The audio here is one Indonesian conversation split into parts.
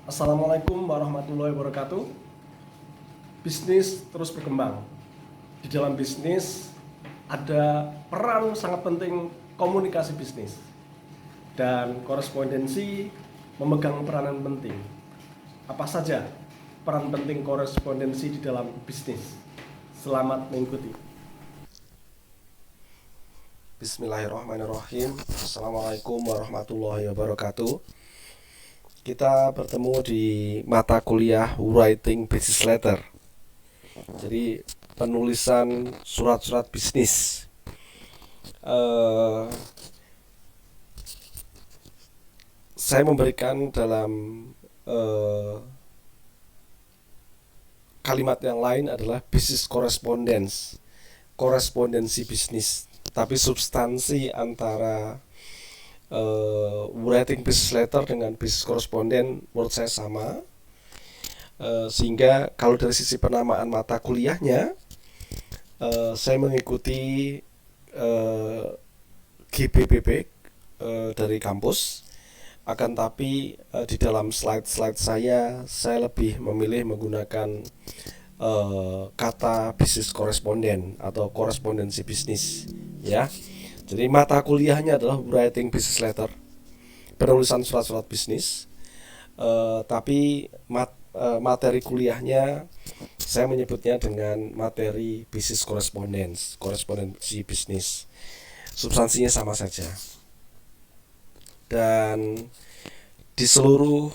Assalamualaikum warahmatullahi wabarakatuh. Bisnis terus berkembang. Di dalam bisnis ada peran sangat penting komunikasi bisnis. Dan korespondensi memegang peranan penting. Apa saja peran penting korespondensi di dalam bisnis? Selamat mengikuti. Bismillahirrahmanirrahim. Assalamualaikum warahmatullahi wabarakatuh. Kita bertemu di mata kuliah Writing Business Letter. Jadi penulisan surat-surat bisnis. Saya memberikan dalam kalimat yang lain adalah business correspondence, korespondensi bisnis. Tapi substansi antara writing business letter dengan business correspondent menurut saya sama. Sehingga kalau dari sisi penamaan mata kuliahnya, saya mengikuti GBBP dari kampus. Akan tapi di dalam slide-slide saya lebih memilih menggunakan kata business correspondent atau korespondensi bisnis, ya. Jadi mata kuliahnya adalah writing business letter, penulisan surat-surat bisnis. Tapi materi kuliahnya saya menyebutnya dengan materi business correspondence, korespondensi bisnis. Substansinya sama saja. Dan di seluruh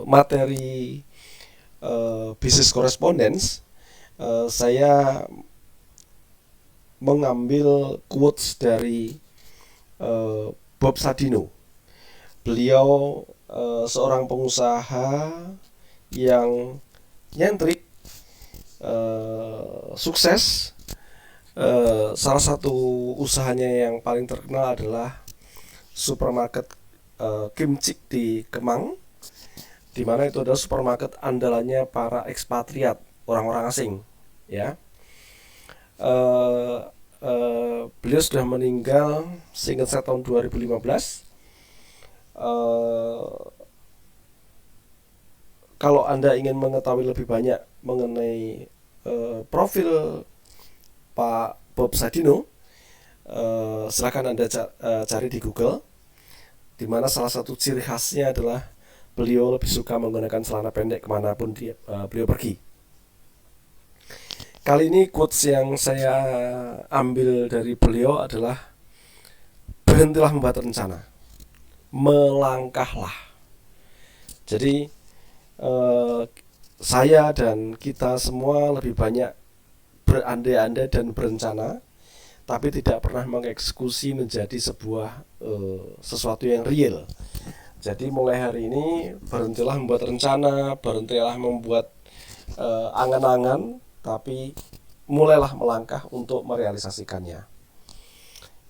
materi business correspondence saya mengambil quotes dari Bob Sadino. Beliau seorang pengusaha yang nyentrik, sukses. Salah satu usahanya yang paling terkenal adalah supermarket Kimchi di Kemang, di mana itu adalah supermarket andalannya para ekspatriat, orang-orang asing, ya. Beliau sudah meninggal seingat saya tahun 2015. Kalau Anda ingin mengetahui lebih banyak mengenai profil Pak Bob Sadino, silakan Anda cari di Google, di mana salah satu ciri khasnya adalah beliau lebih suka menggunakan celana pendek kemanapun beliau pergi. Kali ini quotes yang saya ambil dari beliau adalah: berhentilah membuat rencana, melangkahlah. Jadi saya dan kita semua lebih banyak berandai-andai dan berencana, tapi tidak pernah mengeksekusi menjadi sebuah sesuatu yang real. Jadi mulai hari ini berhentilah membuat rencana, berhentilah membuat angan-angan, tapi mulailah melangkah untuk merealisasikannya.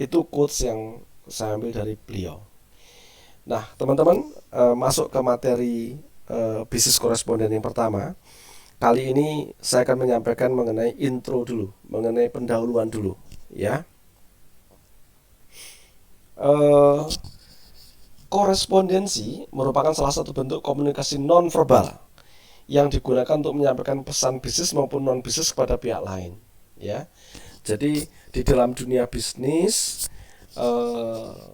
Itu quotes yang saya ambil dari beliau. Nah, teman-teman, masuk ke materi bisnis koresponden yang pertama. Kali ini saya akan menyampaikan mengenai intro dulu, mengenai pendahuluan dulu, ya. Korespondensi merupakan salah satu bentuk komunikasi non-verbal yang digunakan untuk menyampaikan pesan bisnis maupun non-bisnis kepada pihak lain, ya. Jadi di dalam dunia bisnis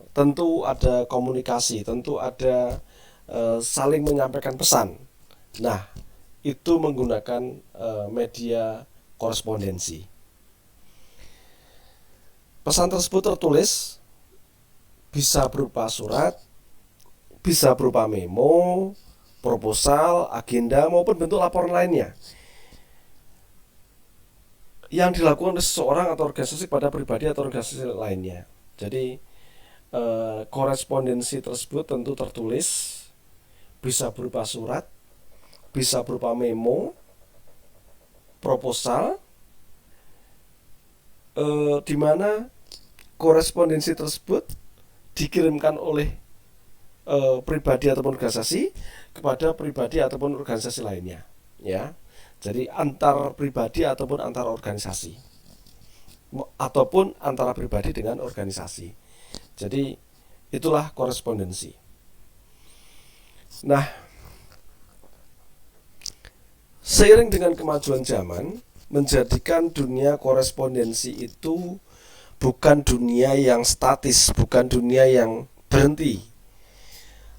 tentu ada komunikasi, tentu ada saling menyampaikan pesan. Nah, itu menggunakan media korespondensi. Pesan tersebut tertulis, bisa berupa surat, bisa berupa memo, proposal, agenda, maupun bentuk laporan lainnya yang dilakukan oleh seseorang atau organisasi pada pribadi atau organisasi lainnya. Jadi korespondensi tersebut tentu tertulis, bisa berupa surat, bisa berupa memo, proposal, di mana korespondensi tersebut dikirimkan oleh pribadi ataupun organisasi kepada pribadi ataupun organisasi lainnya, ya. Jadi antar pribadi ataupun antar organisasi, ataupun antara pribadi dengan organisasi. Jadi itulah korespondensi. Nah, seiring dengan kemajuan zaman, menjadikan dunia korespondensi itu bukan dunia yang statis, bukan dunia yang berhenti,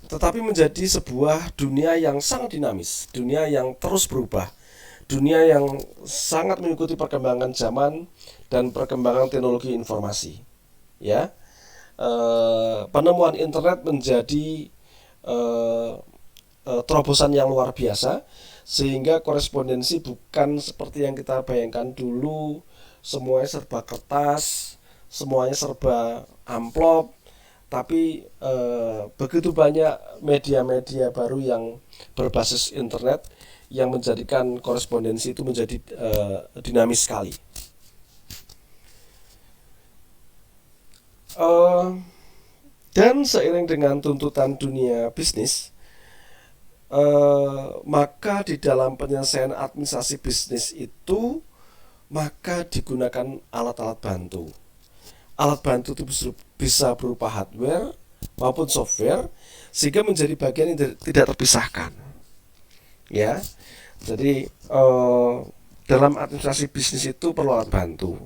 tetapi menjadi sebuah dunia yang sangat dinamis, dunia yang terus berubah, dunia yang sangat mengikuti perkembangan zaman dan perkembangan teknologi informasi. Ya, penemuan internet menjadi eh, terobosan yang luar biasa, sehingga korespondensi bukan seperti yang kita bayangkan dulu, semuanya serba kertas, semuanya serba amplop, tapi begitu banyak media-media baru yang berbasis internet yang menjadikan korespondensi itu menjadi dinamis sekali. Dan seiring dengan tuntutan dunia bisnis, maka di dalam penyelesaian administrasi bisnis itu maka digunakan alat-alat bantu. Alat bantu itu bisa berupa hardware maupun software, sehingga menjadi bagian yang tidak terpisahkan. Ya, jadi dalam administrasi bisnis itu perlu alat bantu.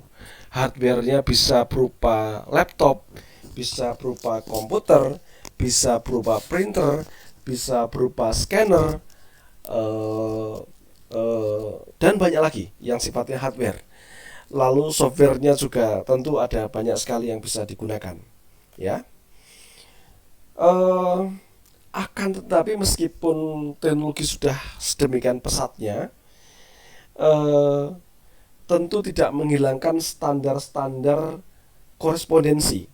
Hardware-nya bisa berupa laptop, bisa berupa komputer, bisa berupa printer, bisa berupa scanner, dan banyak lagi yang sifatnya hardware. Lalu softwarenya juga tentu ada banyak sekali yang bisa digunakan. Ya, akan tetapi meskipun teknologi sudah sedemikian pesatnya, tentu tidak menghilangkan standar-standar korespondensi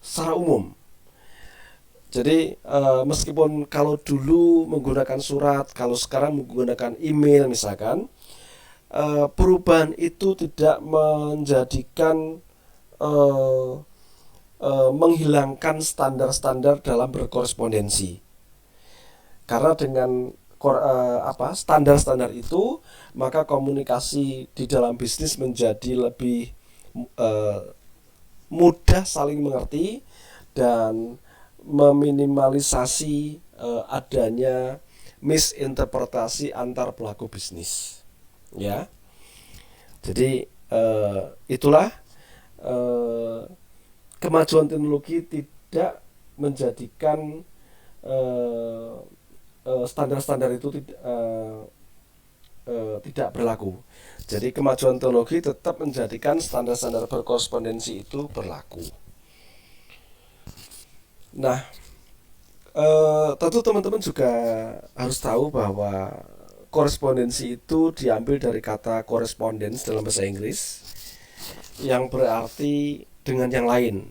secara umum. Jadi meskipun kalau dulu menggunakan surat, kalau sekarang menggunakan email misalkan, perubahan itu tidak menjadikan menghilangkan standar-standar dalam berkorespondensi. Karena dengan standar-standar itu, maka komunikasi di dalam bisnis menjadi lebih mudah saling mengerti dan meminimalisasi adanya misinterpretasi antar pelaku bisnis. Ya, jadi itulah kemajuan teknologi tidak menjadikan standar-standar itu tidak berlaku. Jadi kemajuan teknologi tetap menjadikan standar-standar berkorespondensi itu berlaku. Nah, tentu teman-teman juga harus tahu bahwa korespondensi itu diambil dari kata correspondence dalam bahasa Inggris, yang berarti dengan yang lain.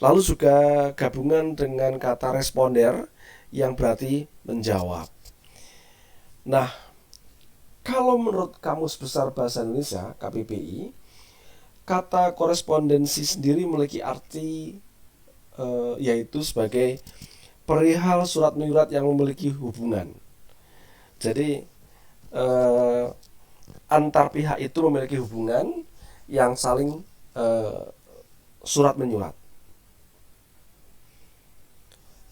Lalu juga gabungan dengan kata responder yang berarti menjawab. Nah, kalau menurut Kamus Besar Bahasa Indonesia (KBBI), kata korespondensi sendiri memiliki arti yaitu sebagai perihal surat menyurat yang memiliki hubungan. Jadi antar pihak itu memiliki hubungan yang saling surat menyurat.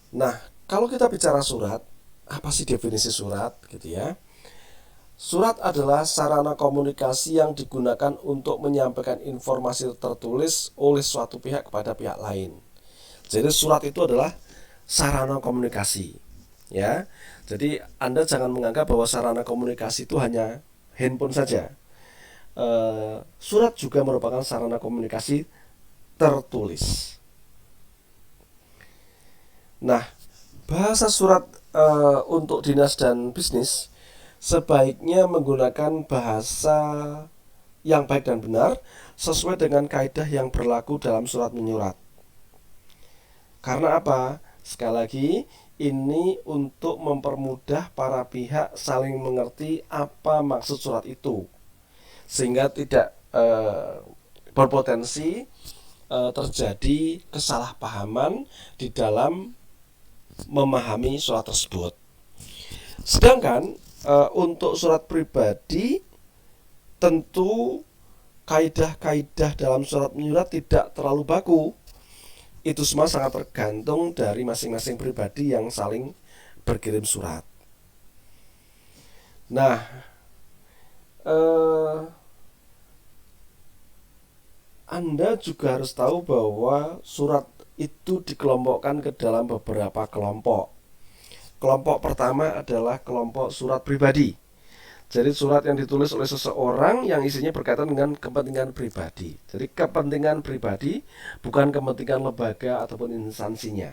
Nah, kalau kita bicara surat, apa sih definisi surat gitu ya? Surat adalah sarana komunikasi yang digunakan untuk menyampaikan informasi tertulis oleh suatu pihak kepada pihak lain. Jadi surat itu adalah sarana komunikasi, ya. Jadi Anda jangan menganggap bahwa sarana komunikasi itu hanya handphone saja. Surat juga merupakan sarana komunikasi tertulis. Nah, bahasa surat untuk dinas dan bisnis sebaiknya menggunakan bahasa yang baik dan benar sesuai dengan kaidah yang berlaku dalam surat menyurat. Karena apa? Sekali lagi, ini untuk mempermudah para pihak saling mengerti apa maksud surat itu, sehingga tidak berpotensi terjadi kesalahpahaman di dalam memahami surat tersebut. Sedangkan untuk surat pribadi, tentu kaidah-kaidah dalam surat menyurat tidak terlalu baku. Itu semua sangat tergantung dari masing-masing pribadi yang saling berkirim surat. Nah, Anda juga harus tahu bahwa surat itu dikelompokkan ke dalam beberapa kelompok. Kelompok pertama adalah kelompok surat pribadi. Jadi surat yang ditulis oleh seseorang yang isinya berkaitan dengan kepentingan pribadi. Jadi kepentingan pribadi, bukan kepentingan lembaga ataupun instansinya.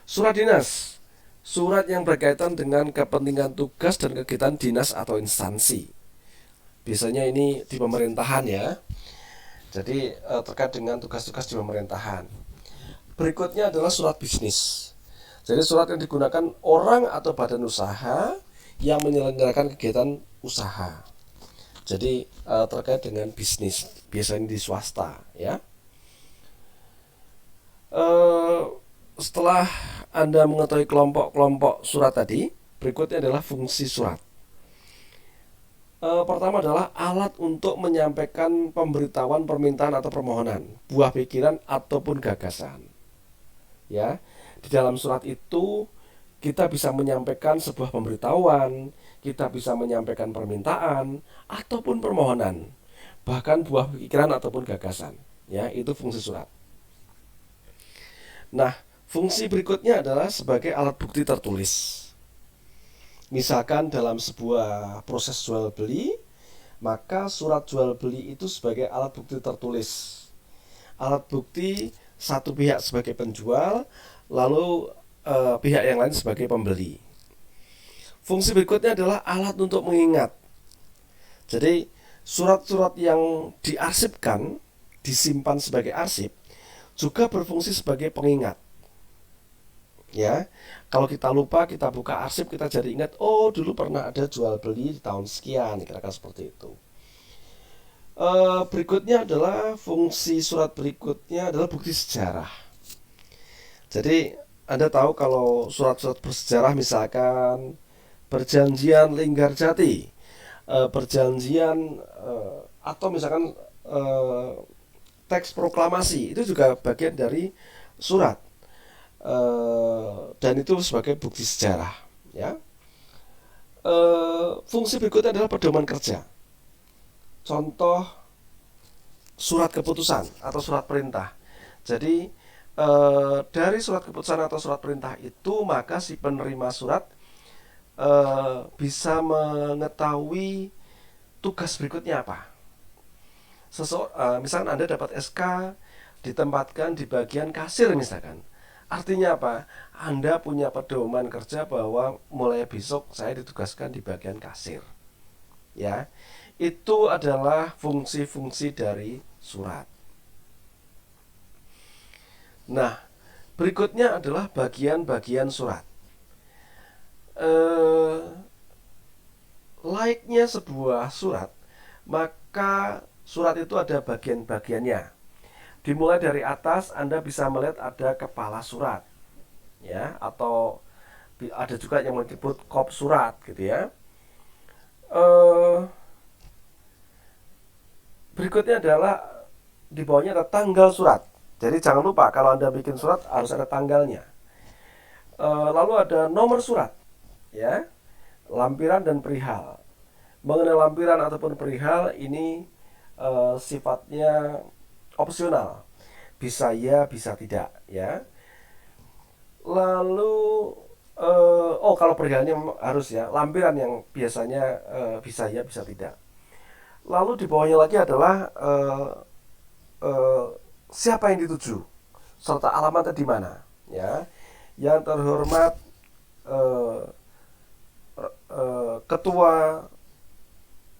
Surat dinas, surat yang berkaitan dengan kepentingan tugas dan kegiatan dinas atau instansi. Biasanya ini di pemerintahan ya. Jadi terkait dengan tugas-tugas di pemerintahan. Berikutnya adalah surat bisnis. Jadi surat yang digunakan orang atau badan usaha yang menyelenggarakan kegiatan usaha. Jadi terkait dengan bisnis, biasanya di swasta ya. Setelah Anda mengetahui kelompok-kelompok surat tadi, berikutnya adalah fungsi surat. Pertama adalah alat untuk menyampaikan pemberitahuan, permintaan atau permohonan, buah pikiran ataupun gagasan. Ya, di dalam surat itu kita bisa menyampaikan sebuah pemberitahuan, kita bisa menyampaikan permintaan ataupun permohonan, bahkan buah pikiran ataupun gagasan. Ya, itu fungsi surat. Nah, fungsi berikutnya adalah sebagai alat bukti tertulis. Misalkan dalam sebuah proses jual beli, maka surat jual beli itu sebagai alat bukti tertulis. Alat bukti satu pihak sebagai penjual, lalu pihak yang lain sebagai pembeli. Fungsi berikutnya adalah alat untuk mengingat. Jadi surat-surat yang diarsipkan, disimpan sebagai arsip, juga berfungsi sebagai pengingat. Ya, kalau kita lupa, kita buka arsip, kita jadi ingat, oh dulu pernah ada jual beli di tahun sekian, kira-kira seperti itu. Berikutnya adalah fungsi surat berikutnya adalah bukti sejarah. Jadi Anda tahu kalau surat-surat bersejarah misalkan perjanjian Linggarjati, perjanjian atau misalkan teks proklamasi, itu juga bagian dari surat, dan itu sebagai bukti sejarah. Ya. Fungsi berikutnya adalah pedoman kerja. Contoh surat keputusan atau surat perintah. Jadi dari surat keputusan atau surat perintah itu, maka si penerima surat bisa mengetahui tugas berikutnya apa. Misalkan Anda dapat SK ditempatkan di bagian kasir misalkan. Artinya apa? Anda punya pedoman kerja bahwa mulai besok saya ditugaskan di bagian kasir. Ya, itu adalah fungsi-fungsi dari surat. Nah, berikutnya adalah bagian-bagian surat. Layaknya sebuah surat, maka surat itu ada bagian-bagiannya. Dimulai dari atas, Anda bisa melihat ada kepala surat, ya, atau ada juga yang menyebut kop surat, gitu ya. Berikutnya adalah di bawahnya ada tanggal surat. Jadi jangan lupa kalau Anda bikin surat harus ada tanggalnya. Lalu ada nomor surat, ya, lampiran dan perihal. Mengenai lampiran ataupun perihal ini sifatnya opsional, bisa ya bisa tidak, ya. Lalu kalau perihalnya harus ya, lampiran yang biasanya bisa ya bisa tidak. Lalu di bawahnya lagi adalah siapa yang dituju serta alamatnya di mana, ya. Yang terhormat Ketua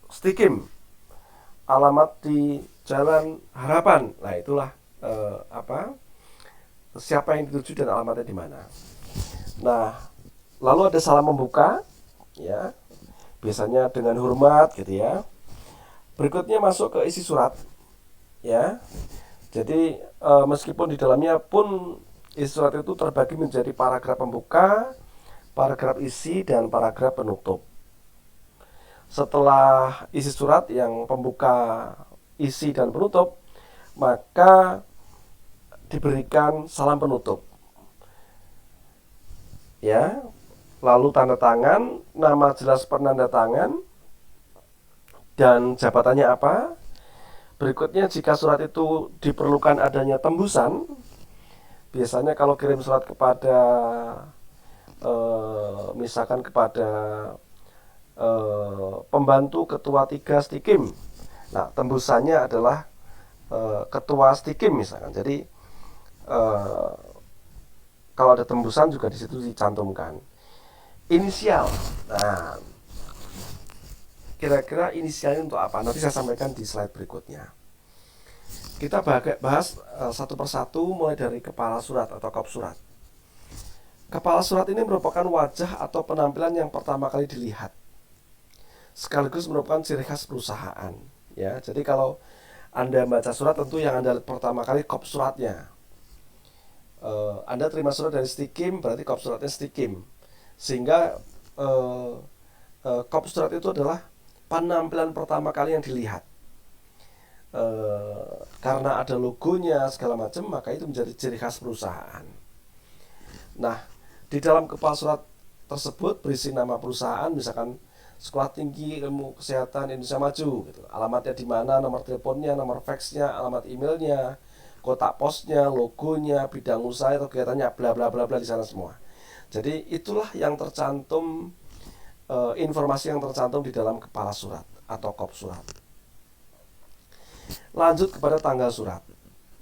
Stikim, alamat di Jalan Harapan. Nah, itulah siapa yang dituju dan alamatnya di mana. Nah, lalu ada salam membuka, ya, biasanya dengan hormat, gitu ya. Berikutnya masuk ke isi surat, ya. Jadi meskipun di dalamnya pun isi surat itu terbagi menjadi paragraf pembuka, paragraf isi, dan paragraf penutup. Setelah isi surat yang pembuka, isi, dan penutup, maka diberikan salam penutup. Ya, lalu tanda tangan, nama jelas penanda tangan, dan jabatannya apa. Berikutnya, jika surat itu diperlukan adanya tembusan, biasanya kalau kirim surat kepada misalkan kepada pembantu ketua 3 Stikim, nah tembusannya adalah ketua Stikim misalkan. Jadi eh, kalau ada tembusan juga di situ dicantumkan inisial. Nah, kira-kira inisialnya untuk apa? Nanti saya sampaikan di slide berikutnya. Kita bahas satu persatu mulai dari kepala surat atau kop surat. Kepala surat ini merupakan wajah atau penampilan yang pertama kali dilihat, sekaligus merupakan ciri khas perusahaan. Ya, jadi kalau Anda baca surat, tentu yang Anda lihat pertama kali kop suratnya. Anda terima surat dari Stikim, berarti kop suratnya Stikim. Sehingga kop surat itu adalah penampilan pertama kali yang dilihat. Karena ada logonya segala macam, maka itu menjadi ciri khas perusahaan. Nah, di dalam kepala surat tersebut berisi nama perusahaan, misalkan Sekolah Tinggi Ilmu Kesehatan Indonesia Maju, gitu. Alamatnya di mana, nomor teleponnya, nomor faxnya, alamat emailnya, kotak posnya, logonya, bidang usaha atau kegiatannya, bla bla bla bla di sana semua. Jadi itulah yang tercantum, informasi yang tercantum di dalam kepala surat atau kop surat. Lanjut kepada tanggal surat,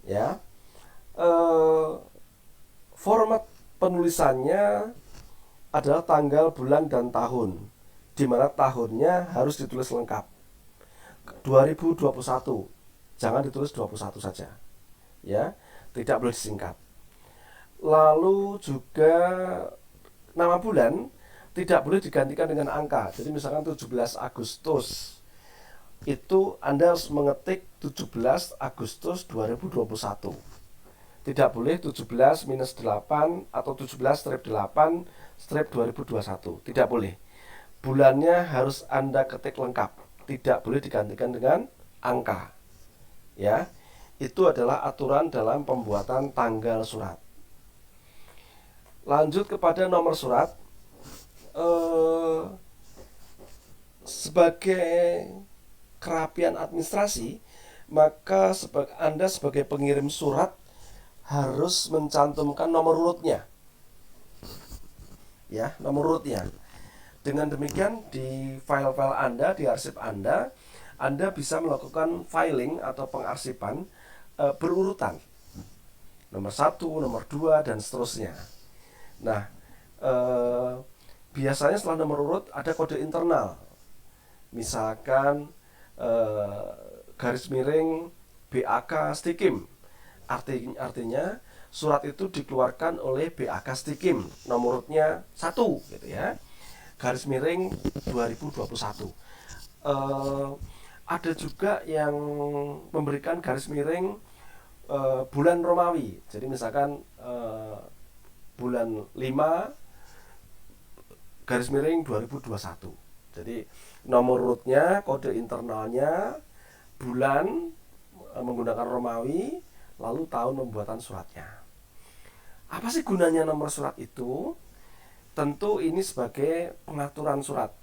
ya. Format penulisannya adalah tanggal, bulan, dan tahun, di mana tahunnya harus ditulis lengkap. 2021, jangan ditulis 21 saja, ya, tidak boleh disingkat. Lalu juga nama bulan tidak boleh digantikan dengan angka. Jadi misalkan 17 Agustus, itu Anda harus mengetik 17 Agustus 2021. Tidak boleh 17 minus 8 atau 17 strip 8 strip 2021. Tidak boleh. Bulannya harus Anda ketik lengkap. Tidak boleh digantikan dengan angka. Ya, itu adalah aturan dalam pembuatan tanggal surat. Lanjut kepada nomor surat. Sebagai kerapian administrasi, maka Anda sebagai pengirim surat harus mencantumkan nomor urutnya. Ya, nomor urutnya. Dengan demikian di file-file Anda, di arsip Anda bisa melakukan filing atau pengarsipan berurutan. Nomor 1, nomor 2, dan seterusnya. Nah, biasanya setelah nomor urut ada kode internal. Misalkan garis miring BAK Stikim. Artinya surat itu dikeluarkan oleh BAK Stikim, nomor urutnya 1 gitu ya. Garis miring 2021. Ada juga yang memberikan garis miring bulan Romawi. Jadi misalkan bulan 5 garis miring 2021. Jadi nomor urutnya, kode internalnya, bulan menggunakan Romawi, lalu tahun pembuatan suratnya. Apa sih gunanya nomor surat itu? Tentu ini sebagai pengaturan surat,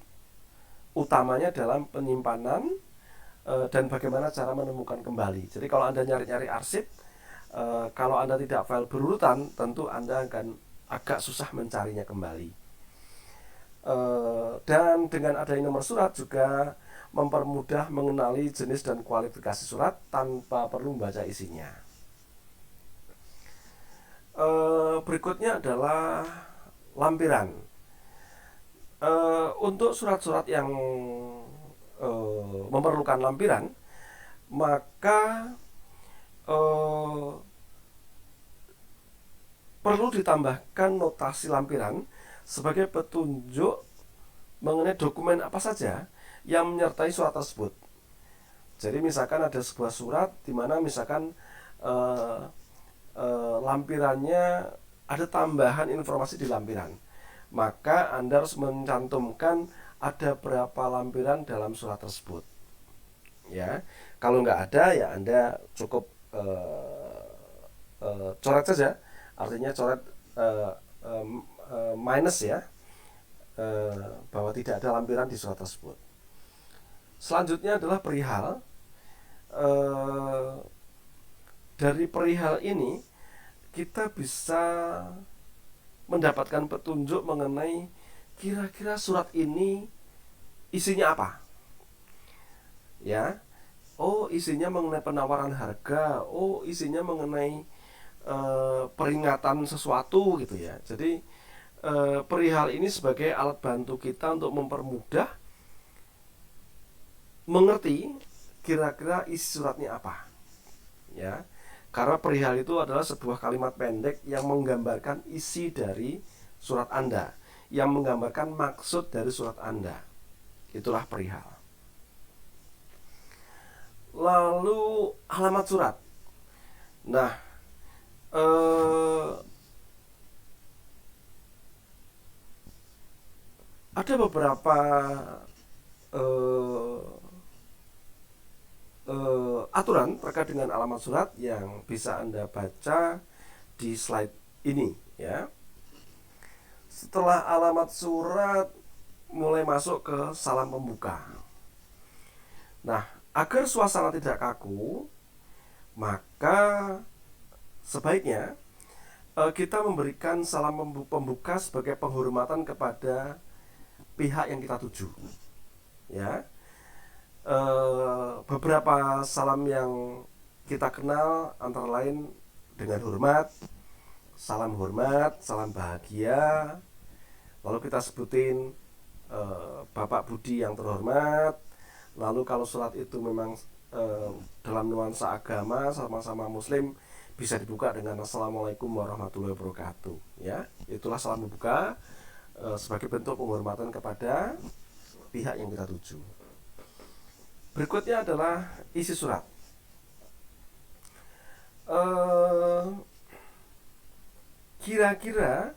utamanya dalam penyimpanan dan bagaimana cara menemukan kembali. Jadi kalau Anda nyari-nyari arsip, kalau Anda tidak file berurutan, tentu Anda akan agak susah mencarinya kembali. Dan dengan adanya nomor surat juga mempermudah mengenali jenis dan kualifikasi surat tanpa perlu membaca isinya. Berikutnya adalah lampiran. Untuk surat-surat yang memerlukan lampiran, maka perlu ditambahkan notasi lampiran sebagai petunjuk mengenai dokumen apa saja yang menyertai surat tersebut. Jadi misalkan ada sebuah surat di mana misalkan lampirannya ada tambahan informasi di lampiran, maka Anda harus mencantumkan ada berapa lampiran dalam surat tersebut. Ya, kalau nggak ada ya Anda cukup coret saja, artinya coret minus ya, bahwa tidak ada lampiran di surat tersebut. Selanjutnya adalah perihal dari perihal ini kita bisa mendapatkan petunjuk mengenai kira-kira surat ini isinya apa. Ya. Oh, isinya mengenai penawaran harga. Oh, isinya mengenai peringatan sesuatu gitu ya. Jadi perihal ini sebagai alat bantu kita untuk mempermudah mengerti kira-kira isi suratnya apa. Ya. Karena perihal itu adalah sebuah kalimat pendek yang menggambarkan isi dari surat Anda, yang menggambarkan maksud dari surat Anda. Itulah perihal. Lalu alamat surat. Nah, ada beberapa aturan terkait dengan alamat surat yang bisa Anda baca di slide ini ya. Setelah alamat surat mulai masuk ke salam pembuka. Nah, agar suasana tidak kaku, maka sebaiknya kita memberikan salam pembuka sebagai penghormatan kepada pihak yang kita tuju. Ya, beberapa salam yang kita kenal antara lain dengan hormat, salam hormat, salam bahagia. Lalu kita sebutin Bapak Budi yang terhormat. Lalu kalau surat itu memang dalam nuansa agama sama-sama muslim, bisa dibuka dengan Assalamualaikum warahmatullahi wabarakatuh. Ya, itulah salam pembuka sebagai bentuk penghormatan kepada pihak yang kita tuju. Berikutnya adalah isi surat. Kira-kira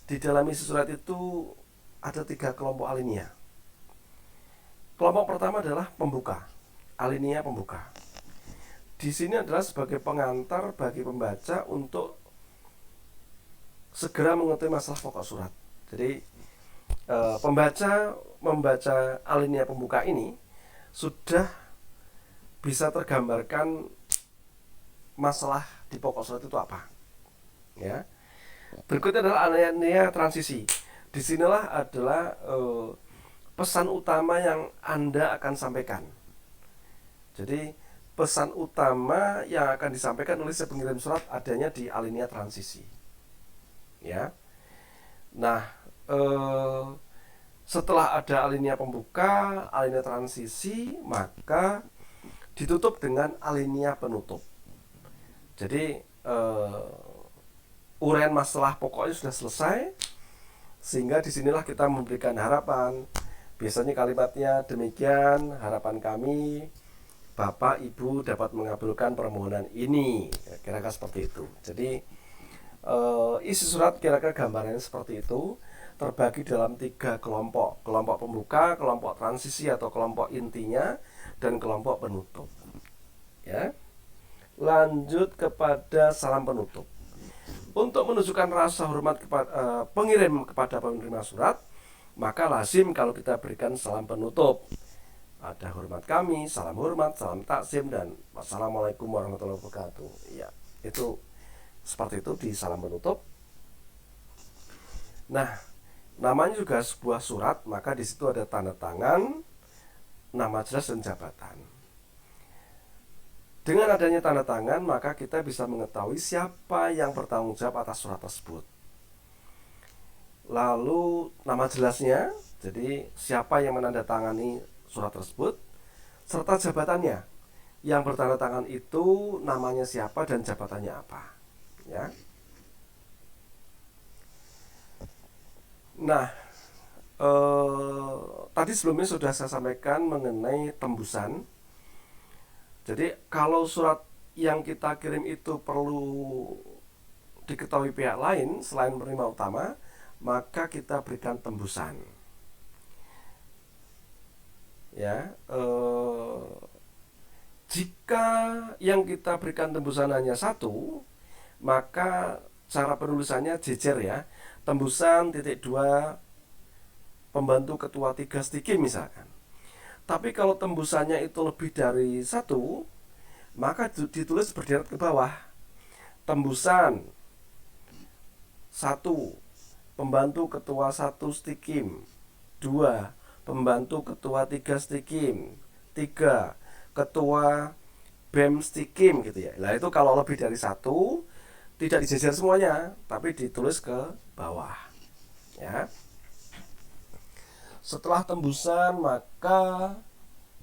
di dalam isi surat itu ada 3 kelompok alinea. Kelompok pertama adalah pembuka, alinea pembuka. Di sini adalah sebagai pengantar bagi pembaca untuk segera mengetahui masalah pokok surat. Jadi pembaca membaca alinea pembuka ini sudah bisa tergambarkan masalah di pokok surat itu apa. Ya. Berikutnya adalah alinea transisi. Disinilah adalah pesan utama yang Anda akan sampaikan. Jadi pesan utama yang akan disampaikan oleh si pengirim surat adanya di alinea transisi. Ya. Nah, setelah ada alinea pembuka, alinea transisi, maka ditutup dengan alinea penutup. Jadi uraian masalah pokoknya sudah selesai, sehingga disinilah kita memberikan harapan. Biasanya kalimatnya demikian, harapan kami Bapak Ibu dapat mengabulkan permohonan ini, kira-kira seperti itu. Jadi isi surat kira-kira gambarannya seperti itu, terbagi dalam 3 kelompok. Kelompok pembuka, kelompok transisi atau kelompok intinya, dan kelompok penutup. Ya. Lanjut kepada salam penutup. Untuk menunjukkan rasa hormat kepada pengirim kepada penerima surat, maka lazim kalau kita berikan salam penutup. Ada hormat kami, salam hormat, salam takzim, dan wassalamualaikum warahmatullahi wabarakatuh. Ya, itu seperti itu di salam penutup. Nah, namanya juga sebuah surat, maka di situ ada tanda tangan, nama jelas, dan jabatan. Dengan adanya tanda tangan, maka kita bisa mengetahui siapa yang bertanggung jawab atas surat tersebut. Lalu nama jelasnya, jadi siapa yang menandatangani surat tersebut, serta jabatannya. Yang bertanda tangan itu namanya siapa dan jabatannya apa. Ya. Nah, tadi sebelumnya sudah saya sampaikan mengenai tembusan. Jadi kalau surat yang kita kirim itu perlu diketahui pihak lain selain penerima utama, maka kita berikan tembusan. Ya, jika yang kita berikan tembusan hanya 1, maka cara penulisannya jejer ya. Tembusan titik 2 pembantu ketua 3 stikim misalkan. Tapi kalau tembusannya itu lebih dari 1, maka ditulis berderet ke bawah. Tembusan 1, pembantu ketua 1 stikim. 2, pembantu ketua 3 stikim. 3, ketua BEM stikim gitu ya. Nah itu kalau lebih dari 1 tidak dijejer semuanya, tapi ditulis ke bawah ya. Setelah tembusan maka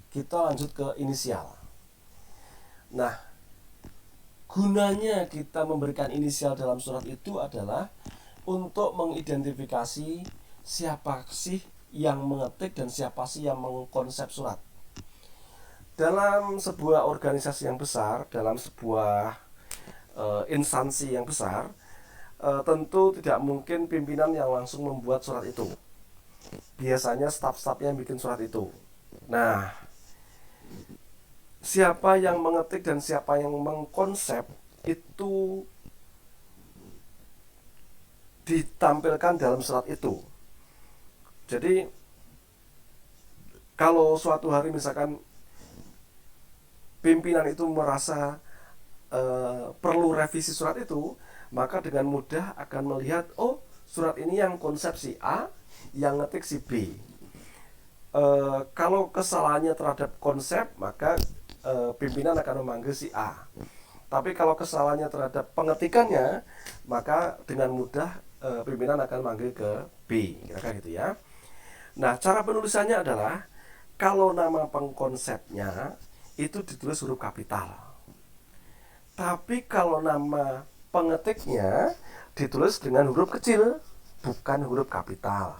kita lanjut ke inisial. Nah, gunanya kita memberikan inisial dalam surat itu adalah untuk mengidentifikasi siapa sih yang mengetik dan siapa sih yang mengkonsep surat. Dalam sebuah organisasi yang besar, dalam sebuah instansi yang besar, tentu tidak mungkin pimpinan yang langsung membuat surat itu. Biasanya staf-stafnya yang bikin surat itu. Nah, siapa yang mengetik dan siapa yang mengkonsep itu ditampilkan dalam surat itu. Jadi kalau suatu hari misalkan pimpinan itu merasa perlu revisi surat itu, maka dengan mudah akan melihat, oh surat ini yang konsep si A, yang ngetik si B. Kalau kesalahannya terhadap konsep, maka pimpinan akan memanggil si A. Tapi kalau kesalahannya terhadap pengetikannya, maka dengan mudah pimpinan akan memanggil ke B, kira-kira gitu ya. Nah, cara penulisannya adalah kalau nama pengkonsepnya itu ditulis huruf kapital. Tapi kalau nama pengetiknya ditulis dengan huruf kecil, bukan huruf kapital.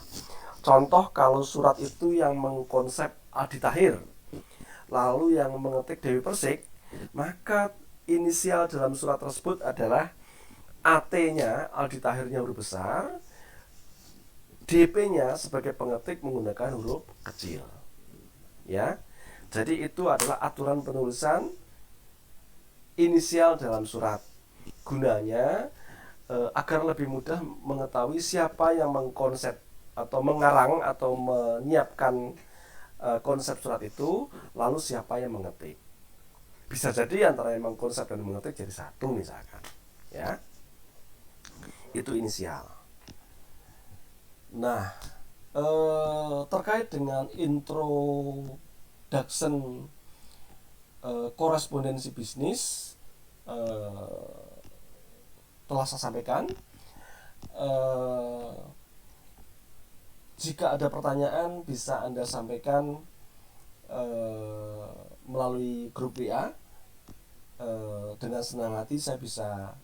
Contoh kalau surat itu yang mengkonsep Aldi Tahir, lalu yang mengetik Dewi Persik, maka inisial dalam surat tersebut adalah AT-nya, Aldi Tahirnya huruf besar, DP-nya sebagai pengetik menggunakan huruf kecil. Ya. Jadi itu adalah aturan penulisan inisial dalam surat. Gunanya agar lebih mudah mengetahui siapa yang mengkonsep atau mengarang atau menyiapkan konsep surat itu, lalu siapa yang mengetik. Bisa jadi antara yang mengkonsep dan mengetik jadi satu misalkan, ya. Itu inisial. Nah, terkait dengan introduction korespondensi bisnis telah saya sampaikan. Jika ada pertanyaan bisa Anda sampaikan melalui grup WA. Dengan senang hati saya bisa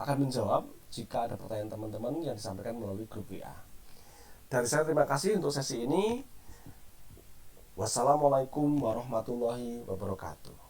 akan menjawab jika ada pertanyaan teman-teman yang disampaikan melalui grup WA. Dari saya terima kasih untuk sesi ini. Wassalamualaikum warahmatullahi wabarakatuh.